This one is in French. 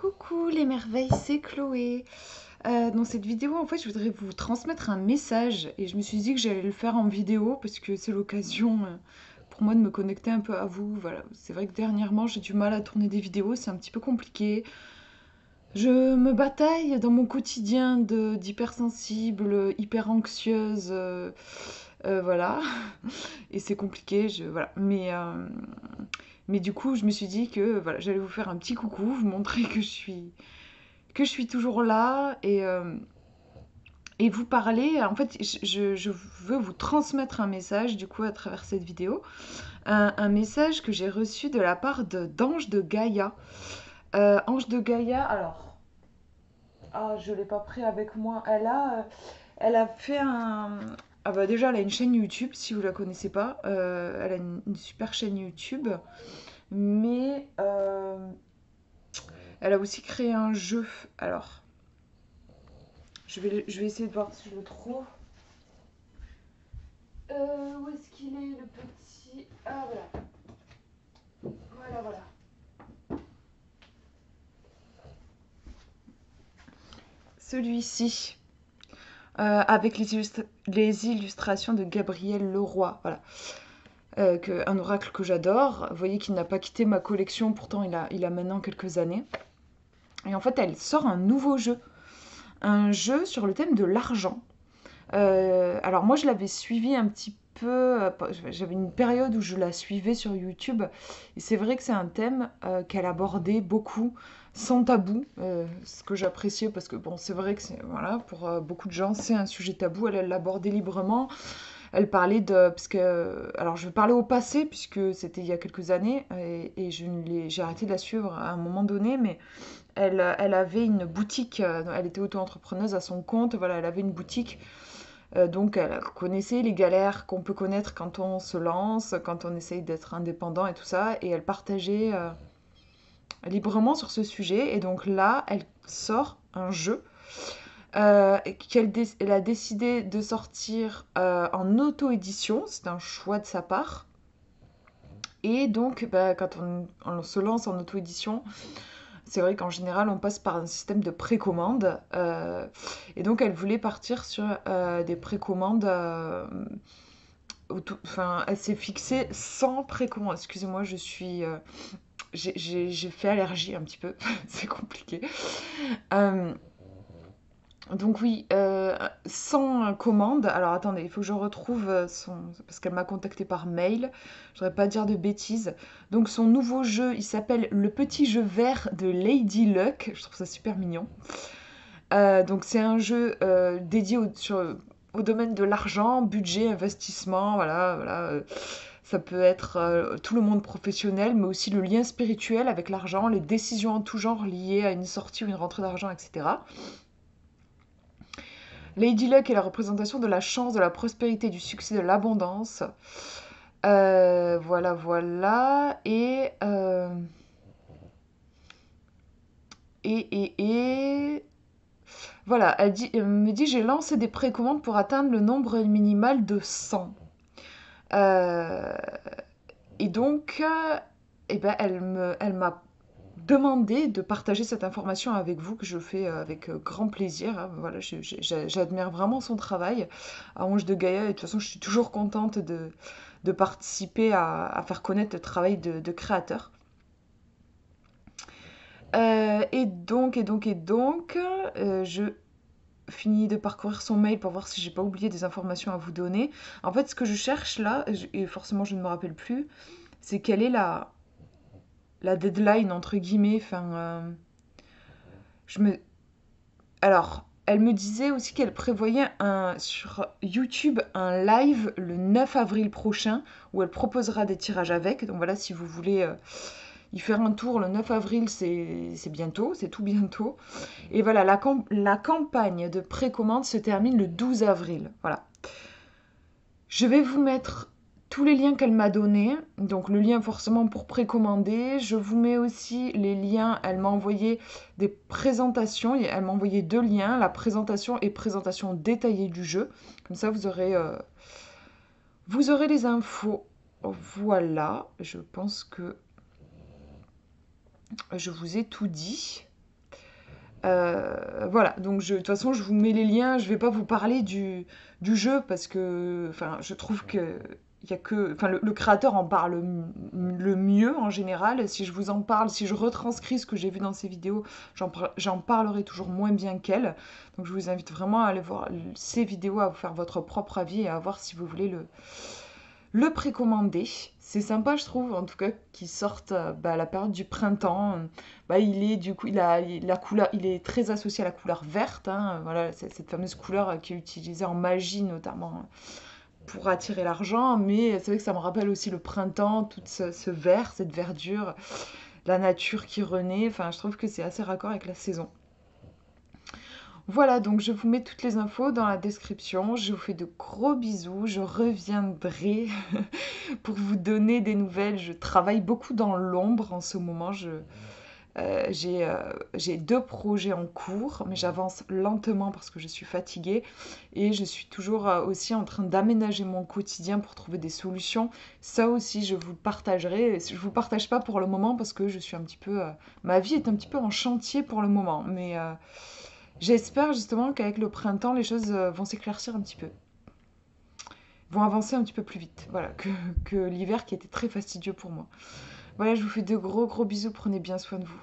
Coucou les merveilles, c'est Chloé. Dans cette vidéo, en fait, je voudrais vous transmettre un message et je me suis dit que j'allais le faire en vidéo parce que c'est l'occasion pour moi de me connecter un peu à vous. Voilà, c'est vrai que dernièrement, j'ai du mal à tourner des vidéos, c'est un petit peu compliqué. Je me bataille dans mon quotidien d'hypersensible, hyper anxieuse, voilà, et c'est compliqué, voilà. Mais du coup, je me suis dit que voilà, j'allais vous faire un petit coucou, vous montrer que je suis toujours là et vous parler. En fait, je veux vous transmettre un message, du coup, à travers cette vidéo. Un message que j'ai reçu de la part d'Ange de Gaïa. Ange de Gaïa, alors... Ah, je l'ai pas pris avec moi. Elle a fait un... Ah bah déjà, elle a une chaîne YouTube, si vous la connaissez pas. Elle a une super chaîne YouTube. Mais elle a aussi créé un jeu. Alors, je vais essayer de voir si je le trouve. Où est-ce qu'il est le petit... Ah voilà, voilà, voilà. Celui-ci, avec les illustrations de Gabriel Leroy, voilà. Un oracle que j'adore. Vous voyez qu'il n'a pas quitté ma collection, pourtant il a maintenant quelques années. Et en fait, elle sort un nouveau jeu. Un jeu sur le thème de l'argent. Alors moi, je l'avais suivi un petit peu. J'avais une période où je la suivais sur YouTube. Et c'est vrai que c'est un thème qu'elle abordait beaucoup, sans tabou. Ce que j'appréciais parce que bon, c'est vrai que voilà, pour beaucoup de gens, c'est un sujet tabou. Elle l'abordait librement. Elle parlait de... Parce que, alors, je vais parler au passé, puisque c'était il y a quelques années, et j'ai arrêté de la suivre à un moment donné, mais elle avait une boutique, elle était auto-entrepreneuse à son compte, voilà, elle avait une boutique, donc elle connaissait les galères qu'on peut connaître quand on se lance, quand on essaye d'être indépendant et tout ça, et elle partageait librement sur ce sujet, et donc là, elle sort un jeu elle a décidé de sortir en auto-édition, c'est un choix de sa part. Et donc, bah, quand on se lance en auto-édition, c'est vrai qu'en général, on passe par un système de précommande. Et donc, elle voulait partir sur des précommandes. Enfin, elle s'est fixée sans précommande. Excusez-moi, j'ai fait allergie un petit peu. C'est compliqué. Euh, Donc oui, sans commande. Alors attendez, il faut que je retrouve son... Parce qu'elle m'a contacté par mail. Je voudrais pas dire de bêtises. Donc son nouveau jeu, il s'appelle Le Petit Jeu Vert de Lady Luck. Je trouve ça super mignon. Donc c'est un jeu dédié au domaine de l'argent, budget, investissement, voilà, voilà. Ça peut être tout le monde professionnel, mais aussi le lien spirituel avec l'argent, les décisions en tout genre liées à une sortie ou une rentrée d'argent, etc. Lady Luck est la représentation de la chance, de la prospérité, du succès, de l'abondance. Voilà, voilà. Et voilà, elle me dit, j'ai lancé des précommandes pour atteindre le nombre minimal de 100. Euh, et donc, eh ben, elle m'a demandé de partager cette information avec vous, que je fais avec grand plaisir, hein. Voilà, j'admire vraiment son travail à Ange de Gaïa, et de toute façon, je suis toujours contente de participer à faire connaître le travail de créateur. Je finis de parcourir son mail pour voir si j'ai pas oublié des informations à vous donner. En fait, ce que je cherche là, et forcément je ne me rappelle plus, c'est quelle est la deadline entre guillemets. Enfin, je me, alors, elle me disait aussi qu'elle prévoyait sur YouTube un live le 9 avril prochain où elle proposera des tirages avec. Donc voilà, si vous voulez y faire un tour le 9 avril, c'est bientôt, c'est tout bientôt. Et voilà, la campagne de précommande se termine le 12 avril. Voilà. Je vais vous mettre tous les liens qu'elle m'a donnés. Donc le lien forcément pour précommander. Je vous mets aussi les liens. Elle m'a envoyé des présentations. Elle m'a envoyé deux liens, la présentation et présentation détaillée du jeu. Comme ça, vous aurez les infos. Voilà, je pense que je vous ai tout dit. Voilà, donc de toute façon, je vous mets les liens. Je vais pas vous parler du jeu parce que, enfin, je trouve que il y a que, enfin, le créateur en parle le mieux en général. Si je vous en parle, si je retranscris ce que j'ai vu dans ces vidéos, j'en parlerai toujours moins bien qu'elle. Donc, je vous invite vraiment à aller voir ces vidéos, à vous faire votre propre avis et à voir si vous voulez le précommander. C'est sympa, je trouve, en tout cas, qu'il sorte à la période du printemps. Il est du coup, la couleur, il est très associé à la couleur verte. Hein, voilà, c'est cette fameuse couleur qui est utilisée en magie, notamment pour attirer l'argent. Mais c'est vrai que ça me rappelle aussi le printemps, tout ce vert, cette verdure, la nature qui renaît. Enfin, je trouve que c'est assez raccord avec la saison. Voilà, donc je vous mets toutes les infos dans la description. Je vous fais de gros bisous. Je reviendrai pour vous donner des nouvelles. Je travaille beaucoup dans l'ombre en ce moment. J'ai 2 projets en cours, mais j'avance lentement parce que je suis fatiguée et je suis toujours aussi en train d'aménager mon quotidien pour trouver des solutions. Ça aussi, je vous le partagerai. Je vous partage pas pour le moment parce que je suis un petit peu, ma vie est un petit peu en chantier pour le moment, mais j'espère justement qu'avec le printemps, les choses vont s'éclaircir un petit peu, vont avancer un petit peu plus vite, voilà, que l'hiver qui était très fastidieux pour moi. Voilà, je vous fais de gros gros bisous, prenez bien soin de vous.